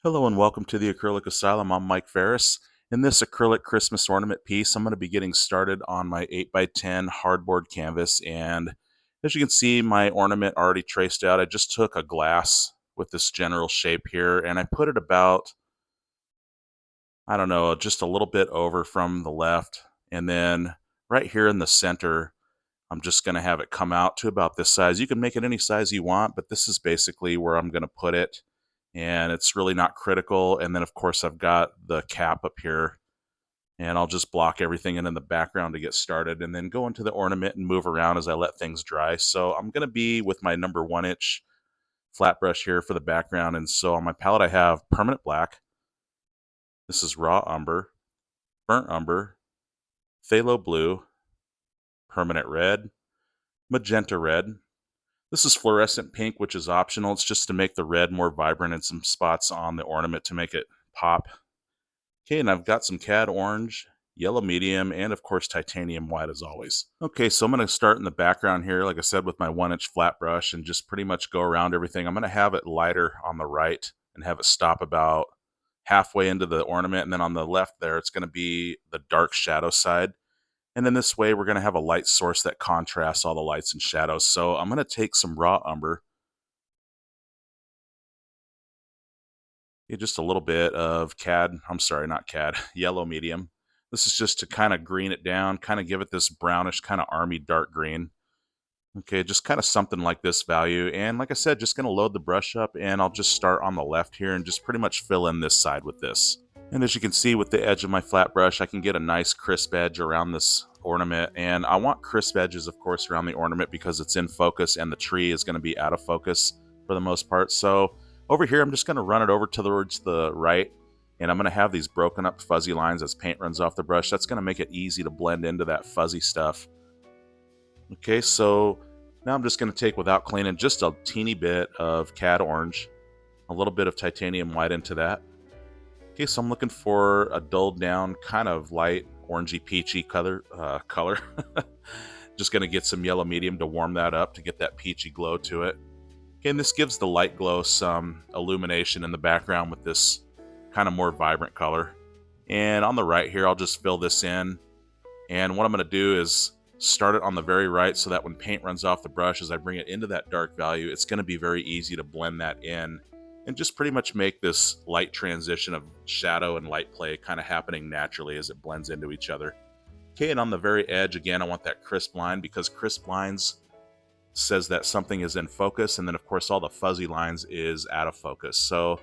Hello and welcome to the Acrylic Asylum. I'm Mike Ferris. In this acrylic Christmas ornament piece, I'm going to be getting started on my 8x10 hardboard canvas. And as you can see, my ornament already traced out. I just took a glass with this general shape here and I put it about, I don't know, just a little bit over from the left. And then right here in the center, I'm just going to have it come out to about this size. You can make it any size you want, but this is basically where I'm going to put it. And it's really not critical. And then, of course, I've got the cap up here. And I'll just block everything in the background to get started and then go into the ornament and move around as I let things dry. So I'm going to be with my number 1-inch flat brush here for the background. And so on my palette, I have permanent black. This is raw umber, burnt umber, phthalo blue, permanent red, magenta red. This is fluorescent pink, which is optional. It's just to make the red more vibrant and some spots on the ornament to make it pop. Okay, and I've got some Cad Orange, yellow medium, and of course titanium white as always. Okay, so I'm going to start in the background here, like I said, with my 1-inch flat brush and just pretty much go around everything. I'm going to have it lighter on the right and have it stop about halfway into the ornament. And then on the left there, it's going to be the dark shadow side. And then this way, we're going to have a light source that contrasts all the lights and shadows. So I'm going to take some raw umber, just a little bit of yellow medium. This is just to kind of green it down, kind of give it this brownish, kind of army dark green. Okay, just kind of something like this value. And like I said, just going to load the brush up and I'll just start on the left here and just pretty much fill in this side with this. And as you can see with the edge of my flat brush, I can get a nice crisp edge around this ornament. And I want crisp edges, of course, around the ornament because it's in focus and the tree is going to be out of focus for the most part. So over here, I'm just going to run it over towards the right. And I'm going to have these broken up fuzzy lines as paint runs off the brush. That's going to make it easy to blend into that fuzzy stuff. Okay, so now I'm just going to take, without cleaning, just a teeny bit of Cad Orange, a little bit of titanium white into that. Okay, so I'm looking for a dulled down, kind of light, orangey peachy color. Just going to get some yellow medium to warm that up to get that peachy glow to it. Okay, and this gives the light glow some illumination in the background with this kind of more vibrant color. And on the right here, I'll just fill this in. And what I'm going to do is start it on the very right so that when paint runs off the brush, as I bring it into that dark value, it's going to be very easy to blend that in and just pretty much make this light transition of shadow and light play kind of happening naturally as it blends into each other. Okay, and on the very edge, again, I want that crisp line because crisp lines says that something is in focus, and then of course all the fuzzy lines is out of focus. So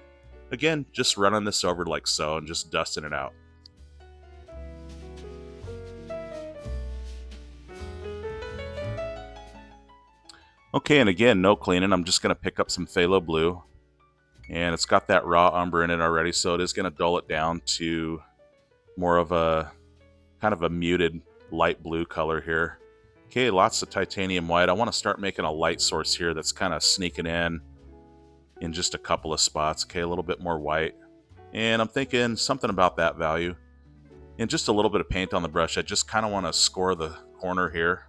again, just running this over like so and just dusting it out. Okay, and again, no cleaning. I'm just going to pick up some phthalo blue. And it's got that raw umber in it already, so it is going to dull it down to more of a kind of a muted light blue color here. Okay, lots of titanium white. I want to start making a light source here that's kind of sneaking in just a couple of spots. Okay, a little bit more white. And I'm thinking something about that value. And just a little bit of paint on the brush. I just kind of want to score the corner here.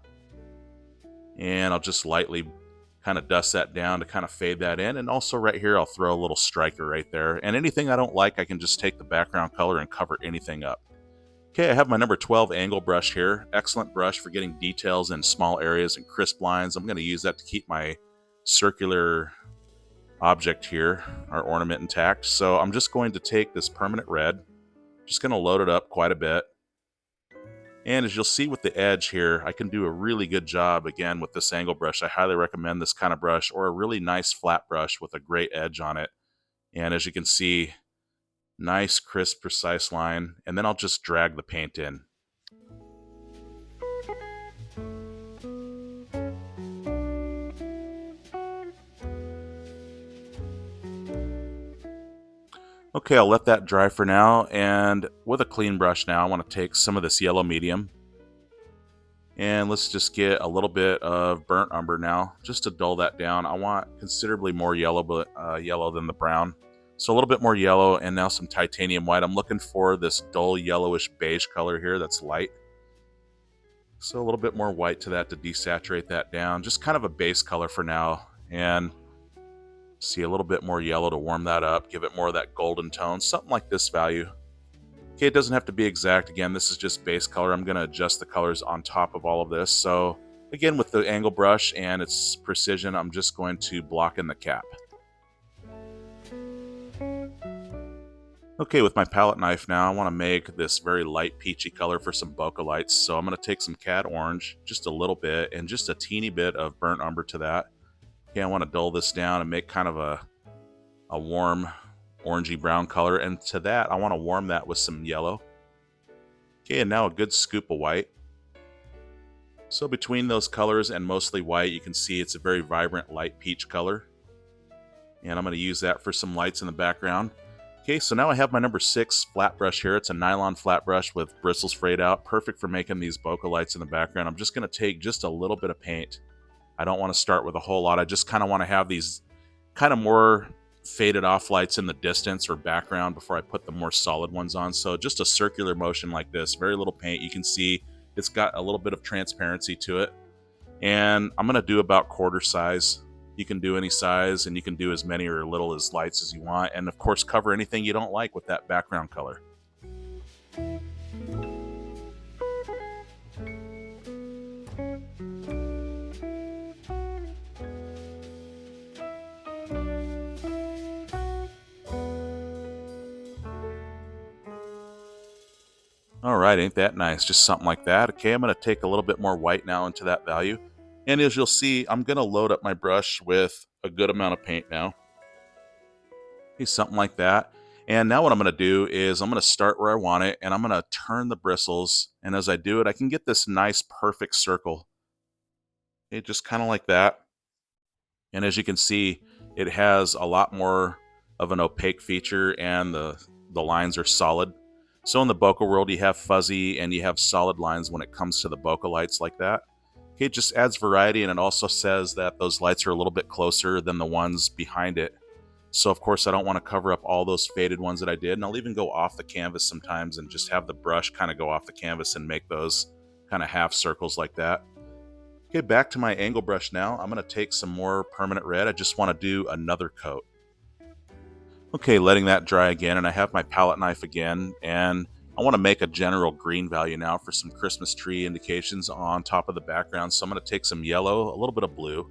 And I'll just lightly kind of dust that down to kind of fade that in. And also right here, I'll throw a little striker right there. And anything I don't like, I can just take the background color and cover anything up. Okay, I have my number 12 angle brush here. Excellent brush for getting details in small areas and crisp lines. I'm going to use that to keep my circular object here, our ornament, intact. So I'm just going to take this permanent red, just going to load it up quite a bit. And as you'll see with the edge here, I can do a really good job, again, with this angle brush. I highly recommend this kind of brush, or a really nice flat brush with a great edge on it. And as you can see, nice, crisp, precise line. And then I'll just drag the paint in. Okay, I'll let that dry for now, and with a clean brush now, I want to take some of this yellow medium, and let's just get a little bit of burnt umber now, just to dull that down. I want considerably more yellow, but yellow than the brown. So a little bit more yellow, and now some titanium white. I'm looking for this dull yellowish beige color here that's light. So a little bit more white to that to desaturate that down. Just kind of a base color for now, and See a little bit more yellow to warm that up, give it more of that golden tone, something like this value. Okay, it doesn't have to be exact. Again, this is just base color. I'm going to adjust the colors on top of all of this. So again, with the angle brush and its precision, I'm just going to block in the cap. Okay, with my palette knife now, I want to make this very light peachy color for some bokeh lights. So I'm going to take some Cad Orange, just a little bit, and just a teeny bit of burnt umber to that. Okay, I want to dull this down and make kind of a warm orangey brown color, and to that I want to warm that with some yellow. Okay, and now a good scoop of white. So between those colors and mostly white, you can see it's a very vibrant light peach color, and I'm going to use that for some lights in the background. Okay, so now I have my number 6 flat brush here. It's a nylon flat brush with bristles frayed out, perfect for making these bokeh lights in the background. I'm just going to take just a little bit of paint. I don't want to start with a whole lot. I just kind of want to have these kind of more faded off lights in the distance or background before I put the more solid ones on. So just a circular motion like this, very little paint. You can see it's got a little bit of transparency to it. And I'm going to do about quarter size. You can do any size, and you can do as many or little as lights as you want. And of course, cover anything you don't like with that background color. Alright, ain't that nice? Just something like that. Okay, I'm going to take a little bit more white now into that value. And as you'll see, I'm going to load up my brush with a good amount of paint now. Okay, something like that. And now what I'm going to do is I'm going to start where I want it, and I'm going to turn the bristles. And as I do it, I can get this nice perfect circle. Okay, just kind of like that. And as you can see, it has a lot more of an opaque feature, and the lines are solid. So in the bokeh world, you have fuzzy and you have solid lines when it comes to the bokeh lights like that. Okay, it just adds variety, and it also says that those lights are a little bit closer than the ones behind it. So of course I don't want to cover up all those faded ones that I did, and I'll even go off the canvas sometimes and just have the brush kind of go off the canvas and make those kind of half circles like that. Okay, back to my angle brush now. I'm going to take some more permanent red. I just want to do another coat. Okay, letting that dry again, and I have my palette knife again, and I want to make a general green value now for some Christmas tree indications on top of the background. So I'm going to take some yellow, a little bit of blue,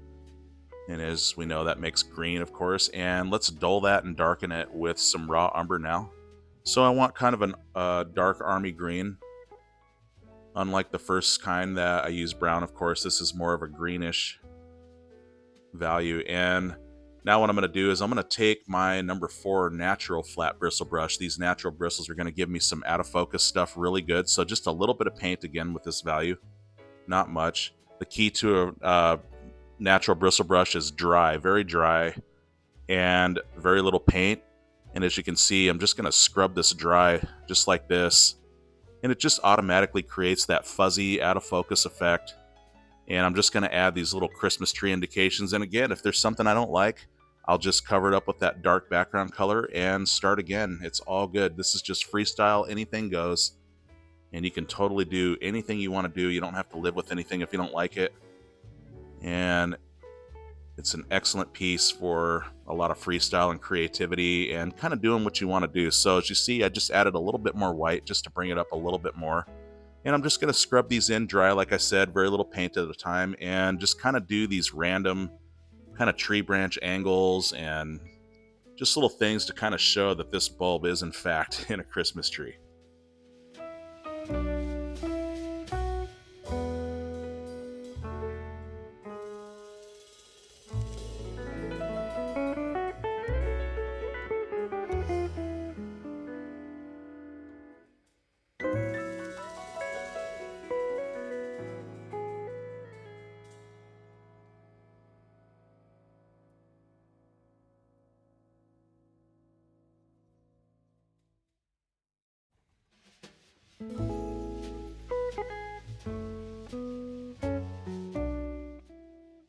and as we know, that makes green, of course, and let's dull that and darken it with some raw umber now. So I want kind of a dark army green. Unlike the first kind that I use brown, of course, this is more of a greenish value. And now what I'm going to do is I'm going to take my number 4 natural flat bristle brush. These natural bristles are going to give me some out of focus stuff really good. So just a little bit of paint again with this value, not much. The key to a natural bristle brush is dry, very dry, and very little paint. And as you can see, I'm just going to scrub this dry just like this. And it just automatically creates that fuzzy out of focus effect. And I'm just going to add these little Christmas tree indications. And again, if there's something I don't like, I'll just cover it up with that dark background color and start again. It's all good. This is just freestyle. Anything goes. And you can totally do anything you want to do. You don't have to live with anything if you don't like it. And it's an excellent piece for a lot of freestyle and creativity and kind of doing what you want to do. So as you see, I just added a little bit more white just to bring it up a little bit more. And I'm just going to scrub these in dry, like I said, very little paint at a time, and just kind of do these random kind of tree branch angles and just little things to kind of show that this bulb is in fact in a Christmas tree.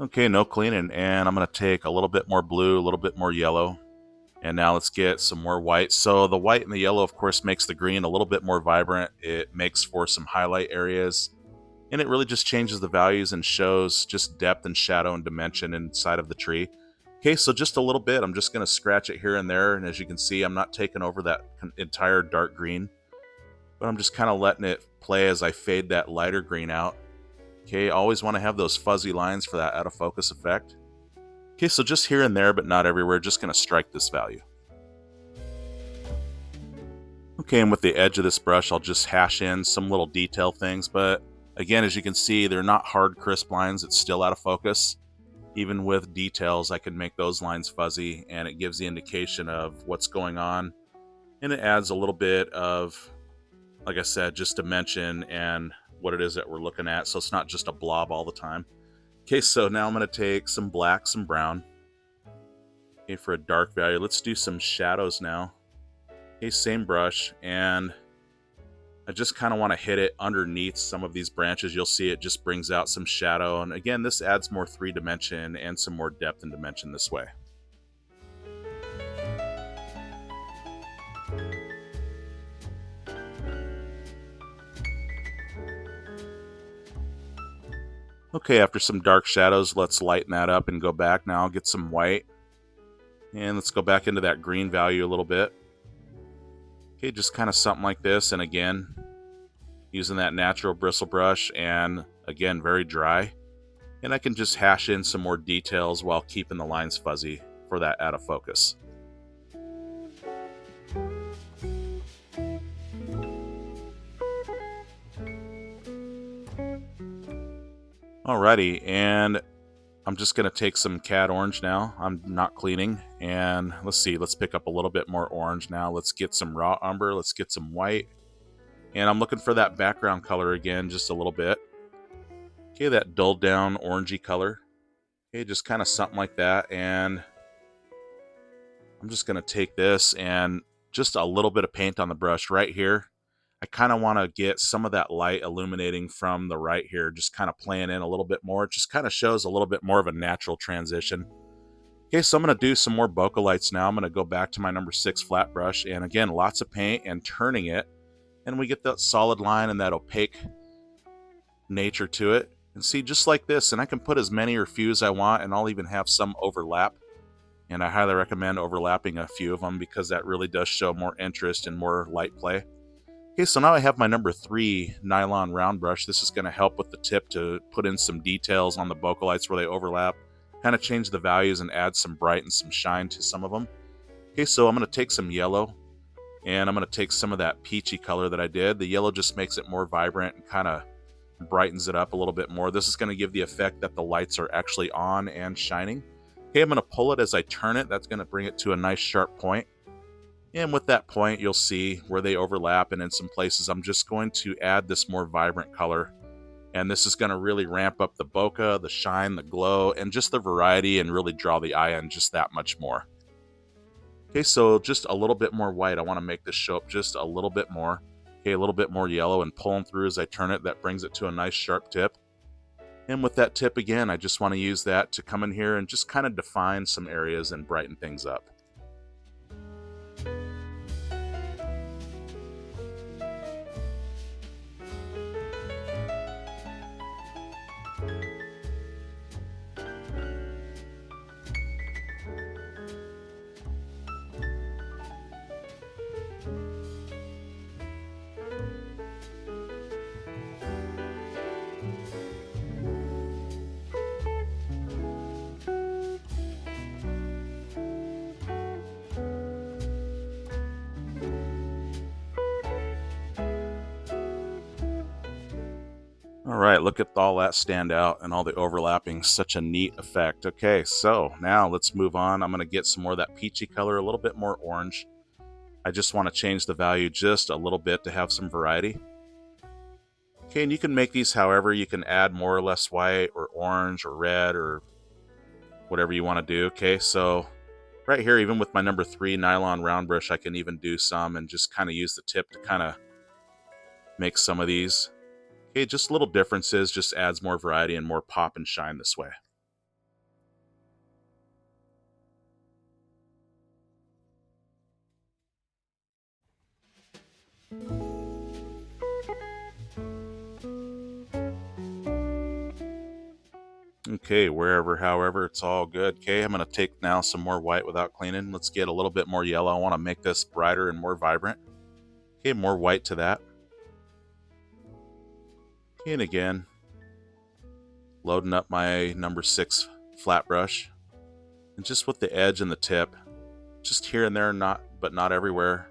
Okay, no cleaning, and I'm going to take a little bit more blue, a little bit more yellow, and now let's get some more white. So the white and the yellow, of course, makes the green a little bit more vibrant. It makes for some highlight areas, and it really just changes the values and shows just depth and shadow and dimension inside of the tree. Okay, so just a little bit. I'm just going to scratch it here and there, and as you can see, I'm not taking over that entire dark green, but I'm just kind of letting it play as I fade that lighter green out. Okay, always want to have those fuzzy lines for that out of focus effect. Okay, so just here and there, but not everywhere, just going to strike this value. Okay, and with the edge of this brush, I'll just hash in some little detail things, but again, as you can see, they're not hard, crisp lines. It's still out of focus. Even with details, I can make those lines fuzzy, and it gives the indication of what's going on. And it adds a little bit of, like I said, just dimension and what it is that we're looking at, so it's not just a blob all the time. Okay, so now I'm going to take some black, some brown. Okay, for a dark value, let's do some shadows now. Okay, same brush, and I just kind of want to hit it underneath some of these branches. You'll see it just brings out some shadow, and again, this adds more 3-dimension and some more depth and dimension this way. Okay, after some dark shadows, let's lighten that up and go back now. Get some white, and let's go back into that green value a little bit. Okay, just kind of something like this, and again, using that natural bristle brush, and again, very dry. And I can just hash in some more details while keeping the lines fuzzy for that out of focus. Alrighty, and I'm just going to take some Cad Orange now. I'm not cleaning, and let's see, let's pick up a little bit more orange now. Let's get some raw umber, let's get some white. And I'm looking for that background color again, just a little bit. Okay, that dulled down orangey color. Okay, just kind of something like that. And I'm just going to take this and just a little bit of paint on the brush right here. I kind of want to get some of that light illuminating from the right here, just kind of playing in a little bit more. It just kind of shows a little bit more of a natural transition. Okay, so I'm going to do some more bokeh lights now. I'm going to go back to my number 6 flat brush, and again, lots of paint and turning it, and we get that solid line and that opaque nature to it. And see, just like this, and I can put as many or few as I want, and I'll even have some overlap. And I highly recommend overlapping a few of them because that really does show more interest and more light play. Okay, so now I have my number 3 nylon round brush. This is going to help with the tip to put in some details on the bokeh lights where they overlap, kind of change the values and add some bright and some shine to some of them. Okay, so I'm going to take some yellow, and I'm going to take some of that peachy color that I did. The yellow just makes it more vibrant and kind of brightens it up a little bit more. This is going to give the effect that the lights are actually on and shining. Okay, I'm going to pull it as I turn it. That's going to bring it to a nice sharp point. And with that point, you'll see where they overlap, and in some places I'm just going to add this more vibrant color. And this is going to really ramp up the bokeh, the shine, the glow, and just the variety, and really draw the eye in just that much more. Okay, so just a little bit more white. I want to make this show up just a little bit more. Okay, a little bit more yellow, and pulling through as I turn it, that brings it to a nice sharp tip. And with that tip again, I just want to use that to come in here and just kind of define some areas and brighten things up. Alright, look at all that stand out and all the overlapping. Such a neat effect. Okay, so now let's move on. I'm going to get some more of that peachy color, a little bit more orange. I just want to change the value just a little bit to have some variety. Okay, and you can make these however. You can add more or less white or orange or red or whatever you want to do. Okay, so right here, even with my number 3 nylon round brush, I can even do some and just kind of use the tip to kind of make some of these. Okay, just little differences, just adds more variety and more pop and shine this way. Okay, wherever, however, it's all good. Okay, I'm going to take now some more white without cleaning. Let's get a little bit more yellow. I want to make this brighter and more vibrant. Okay, more white to that. Okay, and again, loading up my number 6 flat brush. And just with the edge and the tip, just here and there, but not everywhere.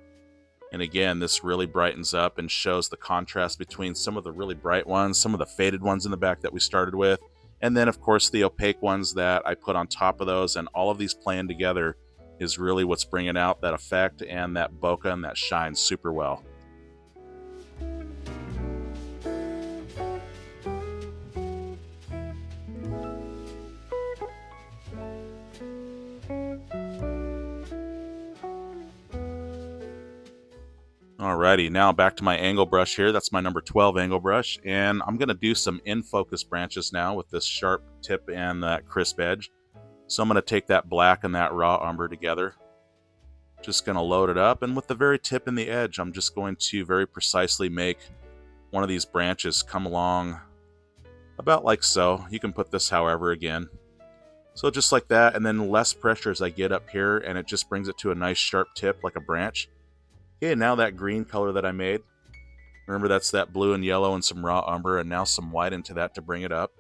And again, this really brightens up and shows the contrast between some of the really bright ones, some of the faded ones in the back that we started with, and then of course the opaque ones that I put on top of those. And all of these playing together is really what's bringing out that effect and that bokeh and that shine super well. Alrighty, now back to my angle brush here. That's my number 12 angle brush, and I'm going to do some in-focus branches now with this sharp tip and that crisp edge. So I'm going to take that black and that raw umber together. Just going to load it up, and with the very tip and the edge, I'm just going to very precisely make one of these branches come along about like so. You can put this however again. So just like that, and then less pressure as I get up here, and it just brings it to a nice sharp tip like a branch. Okay, now that green color that I made, remember that's that blue and yellow and some raw umber, and now some white into that to bring it up.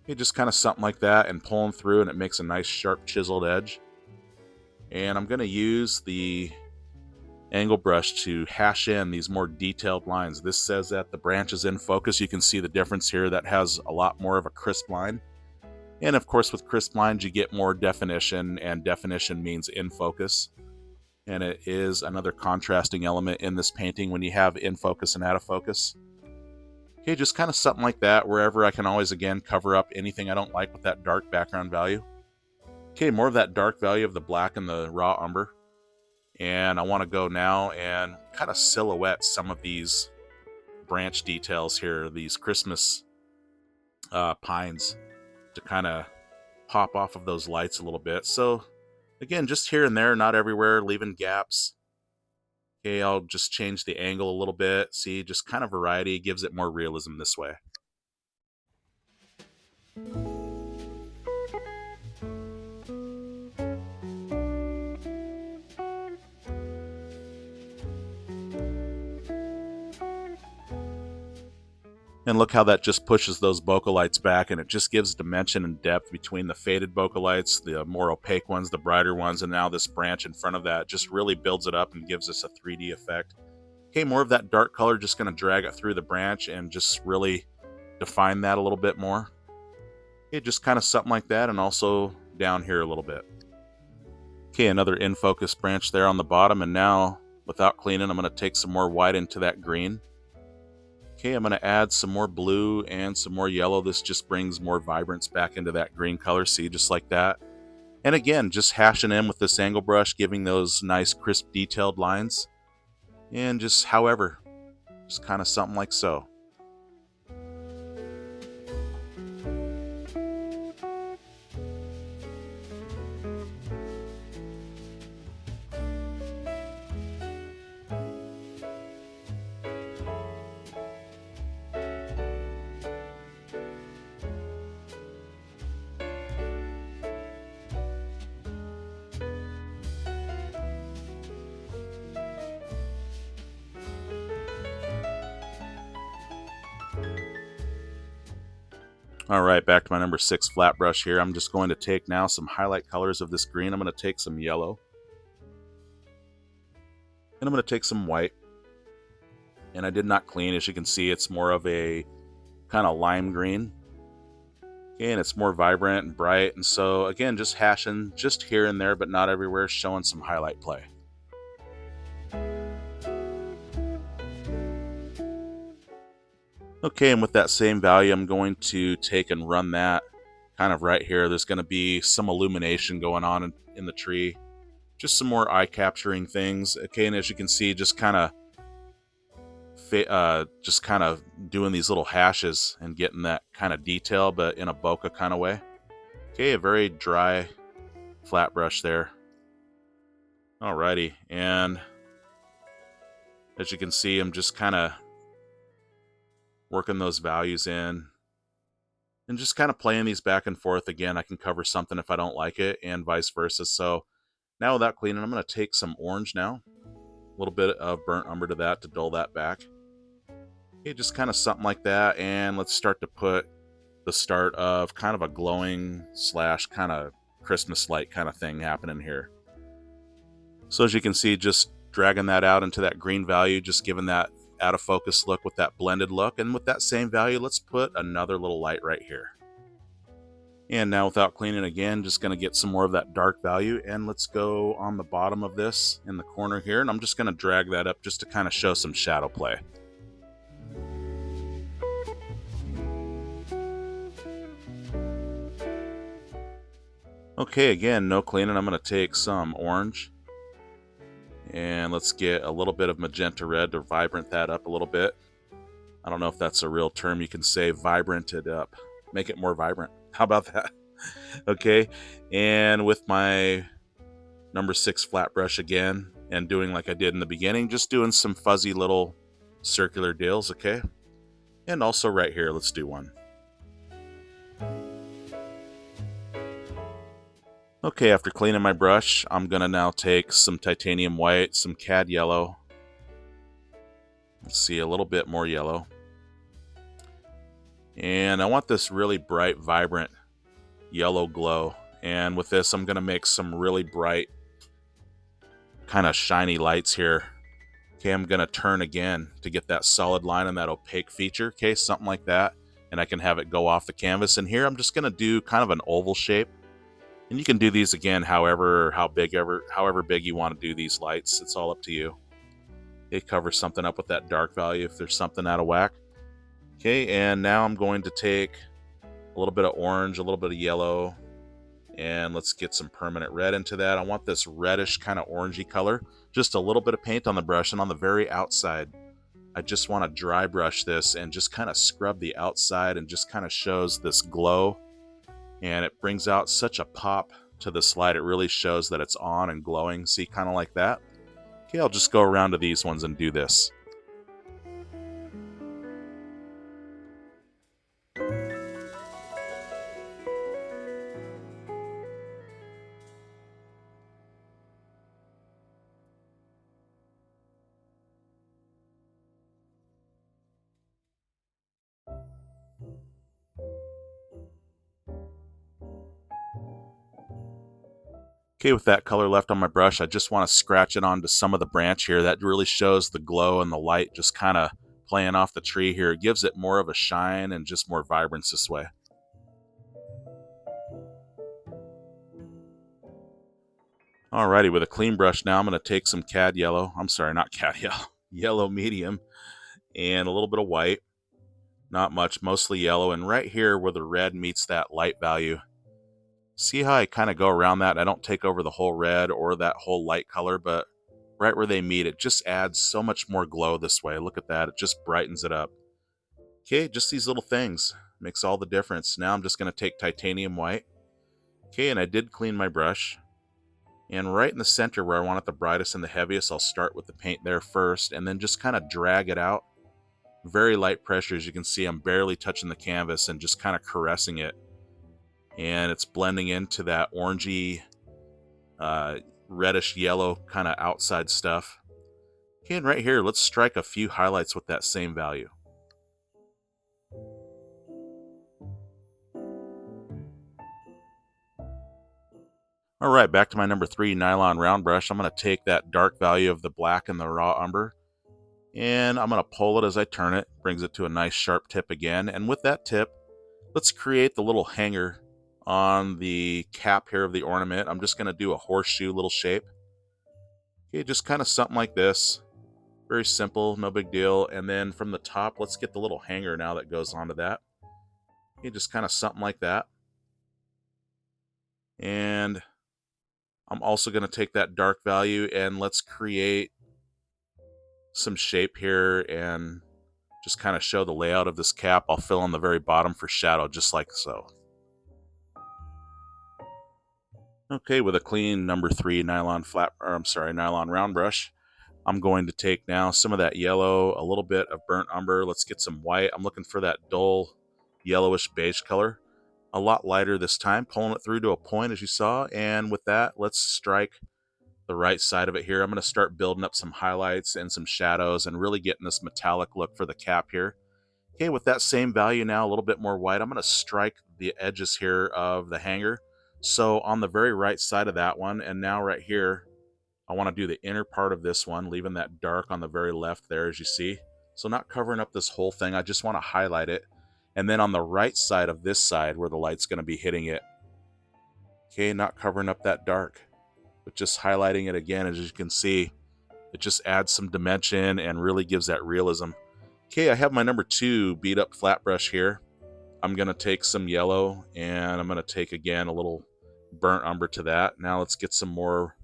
Okay, just kind of something like that and pulling through, and it makes a nice sharp chiseled edge. And I'm going to use the angle brush to hash in these more detailed lines. This says that the branch is in focus. You can see the difference here. That has a lot more of a crisp line. And of course with crisp lines you get more definition, and definition means in focus. And it is another contrasting element in this painting when you have in focus and out of focus. Okay, just kind of something like that, wherever I can always again cover up anything I don't like with that dark background value. Okay, more of that dark value of the black and the raw umber. And I want to go now and kind of silhouette some of these branch details here, these Christmas pines, to kind of pop off of those lights a little bit. So again, just here and there, not everywhere, leaving gaps. Okay, I'll just change the angle a little bit. See, just kind of variety gives it more realism this way. And look how that just pushes those bokeh lights back, and it just gives dimension and depth between the faded bokeh lights, the more opaque ones, the brighter ones, and now this branch in front of that just really builds it up and gives us a 3D effect. Okay, more of that dark color, just going to drag it through the branch and just really define that a little bit more. Okay, just kind of something like that, and also down here a little bit. Okay, another in focus branch there on the bottom, and now without cleaning, I'm going to take some more white into that green. Okay, I'm going to add some more blue and some more yellow. This just brings more vibrance back into that green color, see, just like that. And again, just hashing in with this angle brush, giving those nice crisp detailed lines. And just however, just kind of something like so. Alright, back to my number 6 flat brush here. I'm just going to take now some highlight colors of this green. I'm going to take some yellow. And I'm going to take some white. And I did not clean. As you can see, it's more of a kind of lime green. Okay, and it's more vibrant and bright. And so, again, just hashing just here and there, but not everywhere, showing some highlight play. Okay, and with that same value, I'm going to take and run that kind of right here. There's going to be some illumination going on in the tree. Just some more eye-capturing things. Okay, and as you can see, just kind of doing these little hashes and getting that kind of detail, but in a bokeh kind of way. Okay, a very dry flat brush there. Alrighty, and as you can see, I'm just kind of working those values in. And just kind of playing these back and forth. Again, I can cover something if I don't like it, and vice versa. So now without cleaning, I'm going to take some orange now. A little bit of burnt umber to that to dull that back. Okay, just kind of something like that. And let's start to put the start of kind of a glowing slash kind of Christmas light kind of thing happening here. So as you can see, just dragging that out into that green value, just giving that out of focus look with that blended look. And with that same value, let's put another little light right here. And now without cleaning again, just going to get some more of that dark value. And let's go on the bottom of this in the corner here. And I'm just going to drag that up just to kind of show some shadow play. Okay, again, no cleaning. I'm going to take some orange. And let's get a little bit of magenta red to vibrant that up a little bit. I don't know if that's a real term you can say, vibrant it up. Make it more vibrant. How about that? Okay, and with my number 6 flat brush again, and doing like I did in the beginning, just doing some fuzzy little circular deals, okay? And also right here, let's do one. Okay, after cleaning my brush, I'm gonna now take some titanium white, some cad yellow. Let's see, a little bit more yellow. And I want this really bright, vibrant yellow glow. And with this, I'm gonna make some really bright, kind of shiny lights here. Okay, I'm gonna turn again to get that solid line and that opaque feature. Okay, something like that. And I can have it go off the canvas. And here I'm just gonna do kind of an oval shape. And you can do these again however big you want to do these lights. It's all up to you. Okay, cover something up with that dark value if there's something out of whack. Okay, and now I'm going to take a little bit of orange, a little bit of yellow, and let's get some permanent red into that. I want this reddish kind of orangey color. Just a little bit of paint on the brush, and on the very outside, I just want to dry brush this and just kind of scrub the outside, and just kind of shows this glow. And it brings out such a pop to this light. It really shows that it's on and glowing. See, kind of like that. Okay, I'll just go around to these ones and do this. Okay, with that color left on my brush, I just want to scratch it onto some of the branch here. That really shows the glow and the light just kind of playing off the tree here. It gives it more of a shine and just more vibrance this way. Alrighty, with a clean brush now, I'm going to take some cad yellow. I'm sorry, not cad yellow. Yellow medium and a little bit of white. Not much, mostly yellow. And right here where the red meets that light value, see how I kind of go around that? I don't take over the whole red or that whole light color, but right where they meet, it just adds so much more glow this way. Look at that. It just brightens it up. Okay, just these little things. Makes all the difference. Now I'm just going to take titanium white. Okay, and I did clean my brush. And right in the center where I want it the brightest and the heaviest, I'll start with the paint there first and then just kind of drag it out. Very light pressure. As you can see, I'm barely touching the canvas and just kind of caressing it. And it's blending into that orangey, reddish yellow kind of outside stuff. Okay, and right here, let's strike a few highlights with that same value. All right, back to my number 3 nylon round brush. I'm going to take that dark value of the black and the raw umber, and I'm going to pull it as I turn it. Brings it to a nice sharp tip again. And with that tip, let's create the little hanger on the cap here of the ornament. I'm just going to do a horseshoe little shape. Okay, just kind of something like this. Very simple, no big deal. And then from the top, let's get the little hanger now that goes onto that. Okay, just kind of something like that. And I'm also going to take that dark value and let's create some shape here and just kind of show the layout of this cap. I'll fill in the very bottom for shadow, just like so. Okay, with a clean number 3 nylon nylon round brush, I'm going to take now some of that yellow, a little bit of burnt umber. Let's get some white. I'm looking for that dull yellowish beige color. A lot lighter this time, pulling it through to a point as you saw. And with that, let's strike the right side of it here. I'm going to start building up some highlights and some shadows and really getting this metallic look for the cap here. Okay, with that same value now, a little bit more white, I'm going to strike the edges here of the hanger. So on the very right side of that one, and now right here, I want to do the inner part of this one, leaving that dark on the very left there, as you see. So not covering up this whole thing, I just want to highlight it. And then on the right side of this side, where the light's going to be hitting it, okay, not covering up that dark, but just highlighting it again. As you can see, it just adds some dimension and really gives that realism. Okay, I have my number 2 beat up flat brush here. I'm going to take some yellow and I'm going to take again a little burnt umber to that. Now let's get some more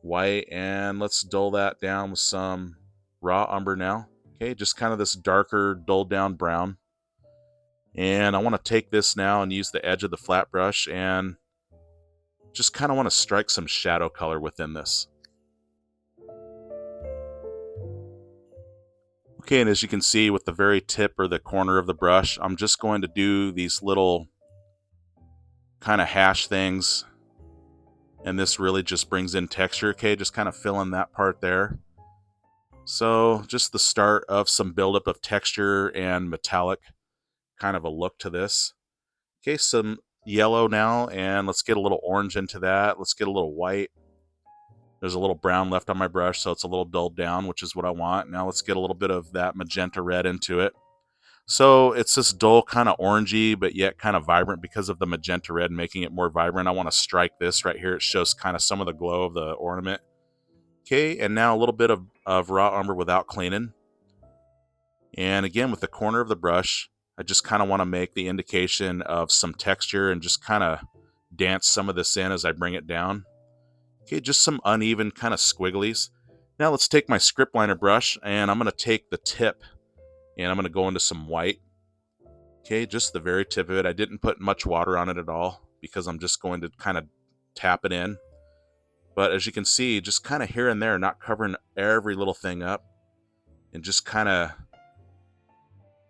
white and let's dull that down with some raw umber now. Okay, just kind of this darker dulled down brown. And I want to take this now and use the edge of the flat brush and just kind of want to strike some shadow color within this. Okay, and as you can see with the very tip or the corner of the brush, I'm just going to do these little kind of hash things. And this really just brings in texture, okay? Just kind of fill in that part there. So just the start of some buildup of texture and metallic kind of a look to this. Okay, some yellow now, and let's get a little orange into that. Let's get a little white. There's a little brown left on my brush, so it's a little dulled down, which is what I want. Now let's get a little bit of that magenta red into it. So it's this dull kind of orangey, but yet kind of vibrant because of the magenta red, making it more vibrant. I want to strike this right here. It shows kind of some of the glow of the ornament. Okay, and now a little bit of raw umber without cleaning. And again, with the corner of the brush, I just kind of want to make the indication of some texture and just kind of dance some of this in as I bring it down. Okay, just some uneven kind of squigglies. Now let's take my script liner brush and I'm going to take the tip and I'm going to go into some white. Okay, just the very tip of it. I didn't put much water on it at all because I'm just going to kind of tap it in. But as you can see, just kind of here and there, not covering every little thing up, and just kind of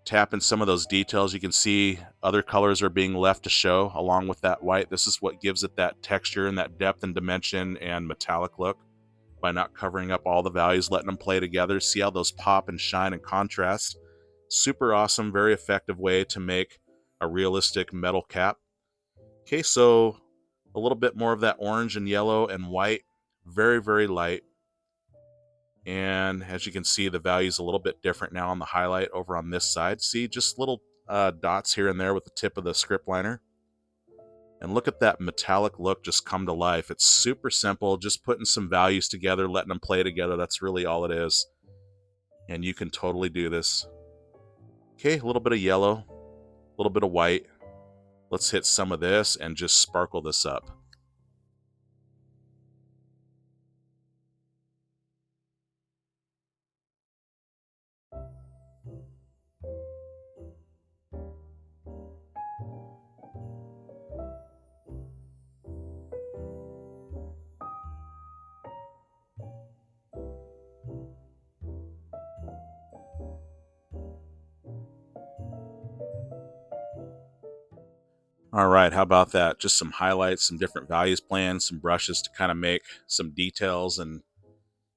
tapping some of those details. You can see other colors are being left to show along with that white. This is what gives it that texture and that depth and dimension and metallic look by not covering up all the values, letting them play together. See how those pop and shine and contrast. Super awesome, very effective way to make a realistic metal cap. Okay, so a little bit more of that orange and yellow and white, very, very light. And as you can see, the value is a little bit different now on the highlight over on this side. See, just little dots here and there with the tip of the script liner. And look at that metallic look just come to life. It's super simple, just putting some values together, letting them play together. That's really all it is. And you can totally do this. Okay, a little bit of yellow, a little bit of white. Let's hit some of this and just sparkle this up. All right, how about that? Just some highlights, some different values planned, some brushes to kind of make some details. And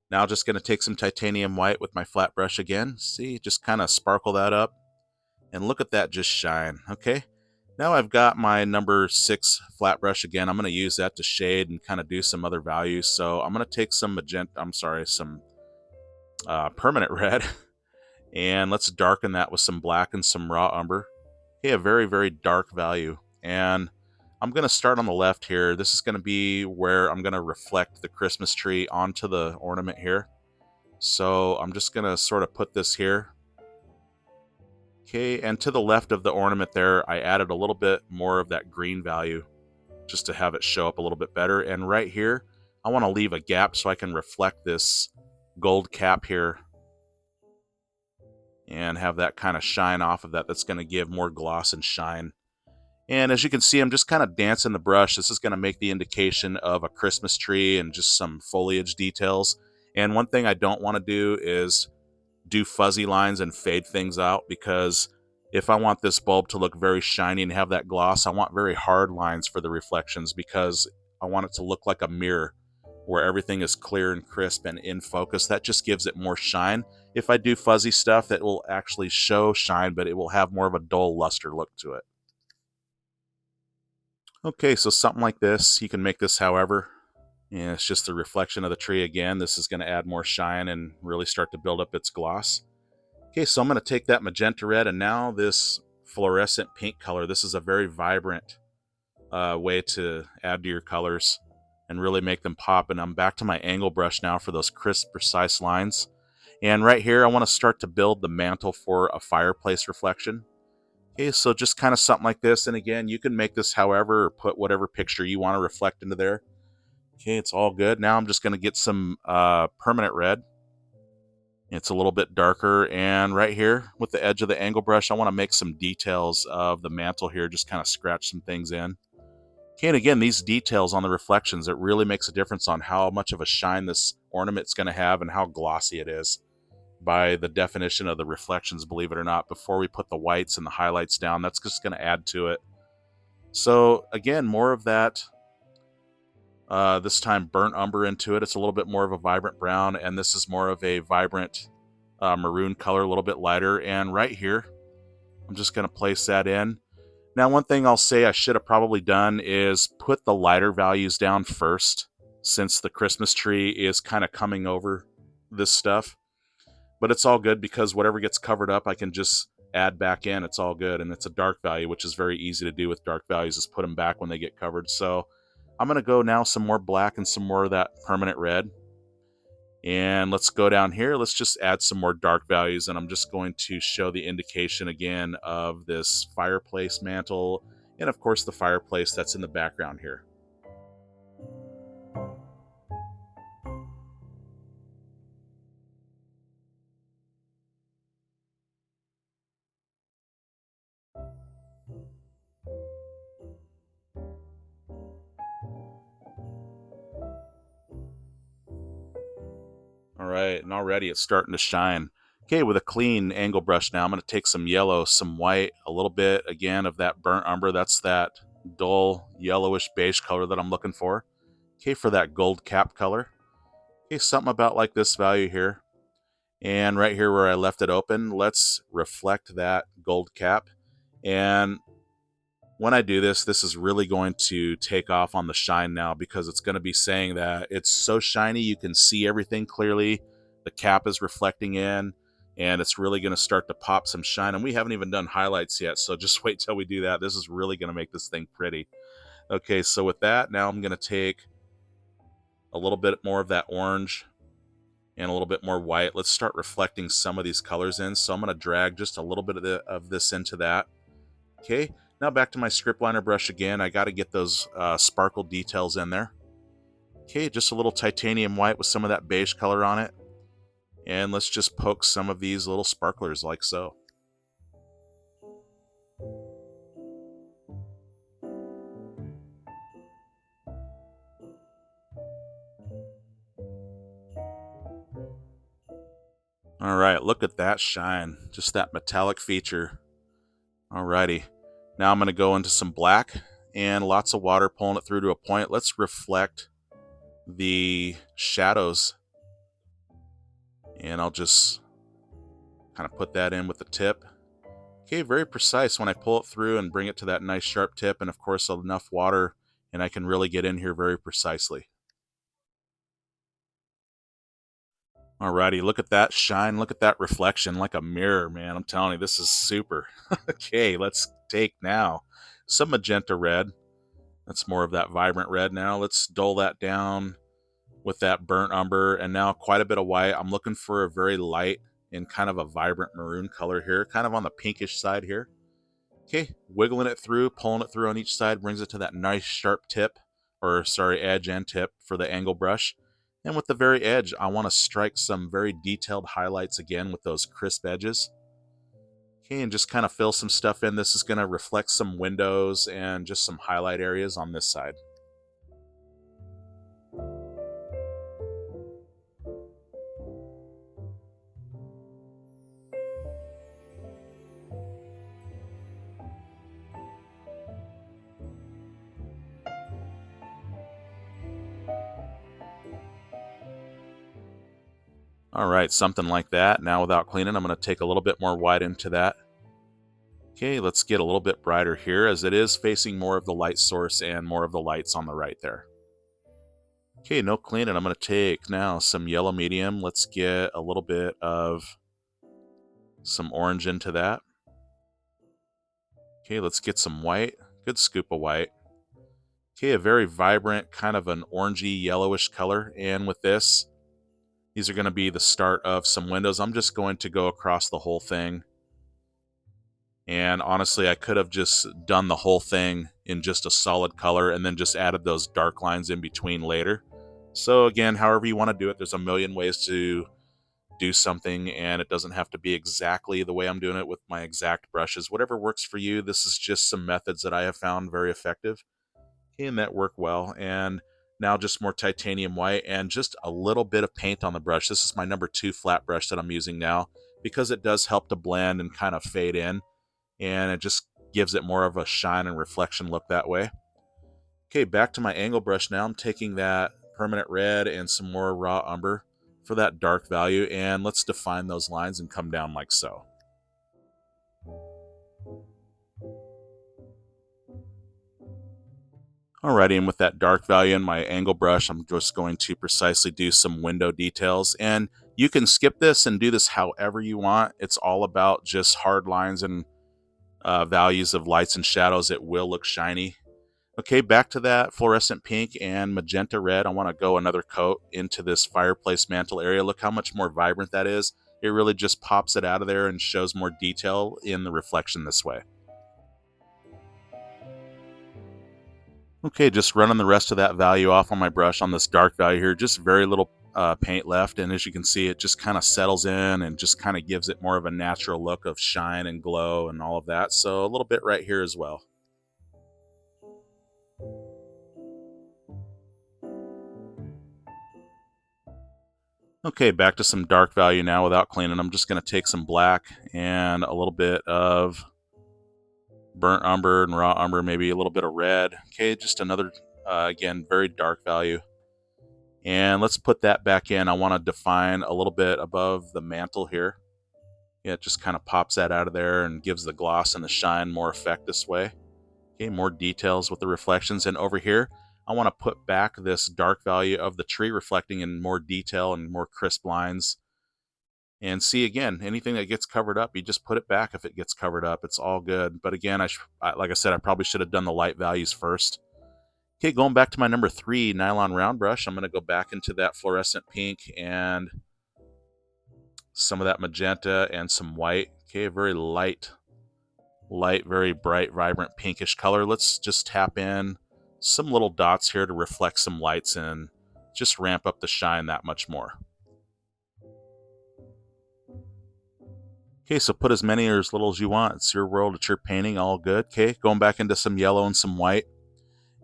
now just going to take some titanium white with my flat brush again. See, just kind of sparkle that up. And look at that just shine, okay? Now I've got my number 6 flat brush again. I'm going to use that to shade and kind of do some other values. So I'm going to take some some permanent red, and let's darken that with some black and some raw umber. Okay, a very, very dark value. And I'm going to start on the left here. This is going to be where I'm going to reflect the Christmas tree onto the ornament here. So I'm just going to sort of put this here. Okay, and to the left of the ornament there, I added a little bit more of that green value just to have it show up a little bit better. And right here, I want to leave a gap so I can reflect this gold cap here and have that kind of shine off of that. That's going to give more gloss and shine. And as you can see, I'm just kind of dancing the brush. This is going to make the indication of a Christmas tree and just some foliage details. And one thing I don't want to do is do fuzzy lines and fade things out, because If I want this bulb to look very shiny and have that gloss, I want very hard lines for the reflections because I want it to look like a mirror where everything is clear and crisp and in focus. That just gives it more shine. If I do fuzzy stuff, that will actually show shine, but it will have more of a dull luster look to it. Okay, so something like this, you can make this however. And it's just the reflection of the tree again. This is going to add more shine and really start to build up its gloss. Okay, so I'm going to take that magenta red and now this fluorescent pink color. This is a very vibrant way to add to your colors and really make them pop. And I'm back to my angle brush now for those crisp, precise lines. And right here, I want to start to build the mantle for a fireplace reflection. Okay, so just kind of something like this. And again, you can make this however, or put whatever picture you want to reflect into there. Okay, it's all good. Now I'm just going to get some permanent red. It's a little bit darker, and right here with the edge of the angle brush, I want to make some details of the mantle here, just kind of scratch some things in. Okay, and again, these details on the reflections, it really makes a difference on how much of a shine this ornament's going to have and how glossy it is by the definition of the reflections, believe it or not. Before we put the whites and the highlights down, that's just going to add to it. So again, more of that, this time burnt umber into it. It's a little bit more of a vibrant brown, and this is more of a vibrant maroon color, a little bit lighter. And right here, I'm just going to place that in. Now, one thing I'll say I should have probably done is put the lighter values down first, since the Christmas tree is kind of coming over this stuff. But it's all good because whatever gets covered up, I can just add back in. It's all good. And it's a dark value, which is very easy to do with dark values, is put them back when they get covered. So I'm going to go now some more black and some more of that permanent red. And let's go down here. Let's just add some more dark values. And I'm just going to show the indication again of this fireplace mantle. And of course the fireplace that's in the background here. All right, and already it's starting to shine. Okay, with a clean angle brush now, I'm going to take some yellow, some white, a little bit, again, of that burnt umber. That's that dull yellowish beige color that I'm looking for. Okay, for that gold cap color. Okay, something about like this value here. And right here where I left it open, let's reflect that gold cap. And when I do this, this is really going to take off on the shine now because it's going to be saying that it's so shiny you can see everything clearly. The cap is reflecting in, and it's really going to start to pop some shine. And we haven't even done highlights yet, so just wait till we do that. This is really going to make this thing pretty. Okay, so with that, now I'm going to take a little bit more of that orange and a little bit more white. Let's start reflecting some of these colors in. So I'm going to drag just a little bit of this into that. Okay, now back to my script liner brush again. I got to get those sparkle details in there. Okay, just a little titanium white with some of that beige color on it. And let's just poke some of these little sparklers like so. All right, look at that shine. Just that metallic feature. Alrighty, now I'm going to go into some black and lots of water, pulling it through to a point. Let's reflect the shadows. And I'll just kind of put that in with the tip. Okay, very precise when I pull it through and bring it to that nice sharp tip, and of course enough water, and I can really get in here very precisely. Alrighty, look at that shine, look at that reflection, like a mirror, man. I'm telling you, this is super. Okay, let's take now some magenta red. That's more of that vibrant red now. Let's dull that down with that burnt umber, and now quite a bit of white. I'm looking for a very light and kind of a vibrant maroon color here, kind of on the pinkish side here. Okay, wiggling it through, pulling it through on each side brings it to that nice sharp tip, or sorry, edge and tip for the angle brush. And with the very edge, I want to strike some very detailed highlights again with those crisp edges. Okay, and just kind of fill some stuff in. This is going to reflect some windows and just some highlight areas on this side. All right, something like that. Now without cleaning, I'm going to take a little bit more white into that. Okay, let's get a little bit brighter here as it is facing more of the light source and more of the lights on the right there. Okay, no cleaning. I'm going to take now some yellow medium. Let's get a little bit of some orange into that. Okay, let's get some white. Good scoop of white. Okay, a very vibrant, kind of an orangey yellowish color. And with this, these are going to be the start of some windows. I'm just going to go across the whole thing. And honestly, I could have just done the whole thing in just a solid color and then just added those dark lines in between later. So again, however you want to do it, there's a million ways to do something, and it doesn't have to be exactly the way I'm doing it with my exact brushes. Whatever works for you. This is just some methods that I have found very effective and that work well. And now just more titanium white and just a little bit of paint on the brush. This is my number 2 flat brush that I'm using now because it does help to blend and kind of fade in, and it just gives it more of a shine and reflection look that way. Okay, back to my angle brush now. I'm taking that permanent red and some more raw umber for that dark value, and let's define those lines and come down like so. Alrighty, and with that dark value in my angle brush, I'm just going to precisely do some window details. And you can skip this and do this however you want. It's all about just hard lines and values of lights and shadows. It will look shiny. Okay, back to that fluorescent pink and magenta red. I want to go another coat into this fireplace mantle area. Look how much more vibrant that is. It really just pops it out of there and shows more detail in the reflection this way. Okay, just running the rest of that value off on my brush on this dark value here. Just very little paint left, and as you can see, it just kind of settles in and just kind of gives it more of a natural look of shine and glow and all of that. So a little bit right here as well. Okay, back to some dark value now without cleaning. I'm just going to take some black and a little bit of burnt umber and raw umber, maybe a little bit of red. Okay, just another, again, very dark value. And let's put that back in. I want to define a little bit above the mantle here. Yeah, it just kind of pops that out of there and gives the gloss and the shine more effect this way. Okay, more details with the reflections. And over here, I want to put back this dark value of the tree reflecting in more detail and more crisp lines. And see, again, anything that gets covered up, you just put it back if it gets covered up. It's all good. But again, like I said, I probably should have done the light values first. Okay, going back to my number 3 nylon round brush, I'm going to go back into that fluorescent pink and some of that magenta and some white. Okay, very light, very bright, vibrant pinkish color. Let's just tap in some little dots here to reflect some lights and just ramp up the shine that much more. Okay, so put as many or as little as you want. It's your world, it's your painting, all good. Okay, going back into some yellow and some white.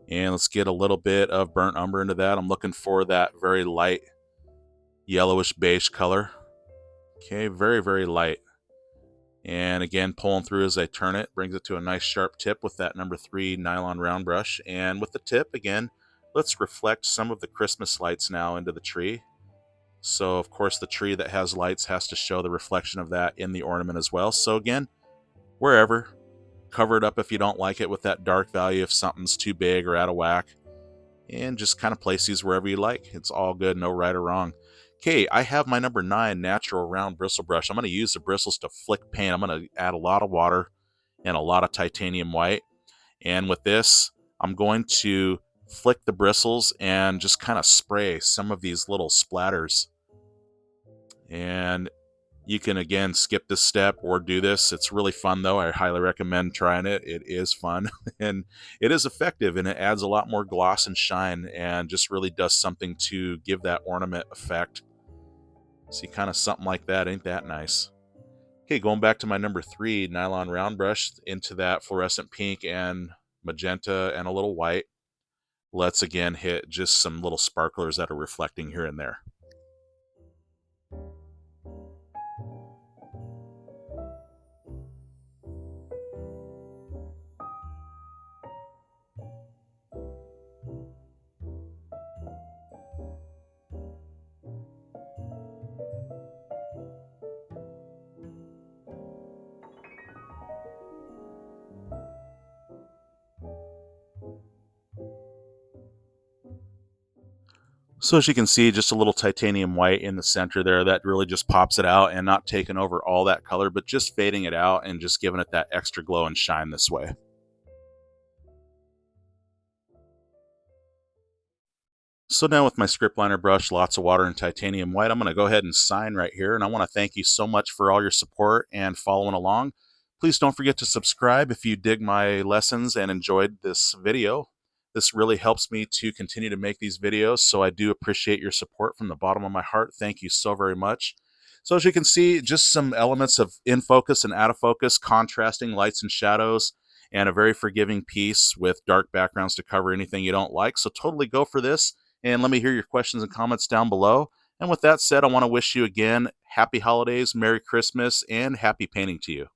And let's get a little bit of burnt umber into that. I'm looking for that very light yellowish beige color. Okay, very, very light. And again, pulling through as I turn it, brings it to a nice sharp tip with that number 3 nylon round brush. And with the tip, again, let's reflect some of the Christmas lights now into the tree. So, of course, the tree that has lights has to show the reflection of that in the ornament as well. So again, wherever, cover it up if you don't like it with that dark value if something's too big or out of whack. And just kind of place these wherever you like. It's all good, no right or wrong. Okay, I have my number 9 natural round bristle brush. I'm going to use the bristles to flick paint. I'm going to add a lot of water and a lot of titanium white. And with this, I'm going to flick the bristles and just kind of spray some of these little splatters. And you can, again, skip this step or do this. It's really fun, though. I highly recommend trying it. It is fun, and it is effective, and it adds a lot more gloss and shine and just really does something to give that ornament effect. See, kind of something like that. Ain't that nice? Okay, going back to my number 3 nylon round brush into that fluorescent pink and magenta and a little white. Let's, again, hit just some little sparklers that are reflecting here and there. So as you can see, just a little titanium white in the center there, that really just pops it out and not taking over all that color, but just fading it out and just giving it that extra glow and shine this way. So now with my script liner brush, lots of water and titanium white, I'm going to go ahead and sign right here. And I want to thank you so much for all your support and following along. Please don't forget to subscribe if you dig my lessons and enjoyed this video. This really helps me to continue to make these videos, so I do appreciate your support from the bottom of my heart. Thank you so very much. So as you can see, just some elements of in focus and out of focus, contrasting lights and shadows, and a very forgiving piece with dark backgrounds to cover anything you don't like. So totally go for this, and let me hear your questions and comments down below. And with that said, I want to wish you again happy holidays, Merry Christmas, and happy painting to you.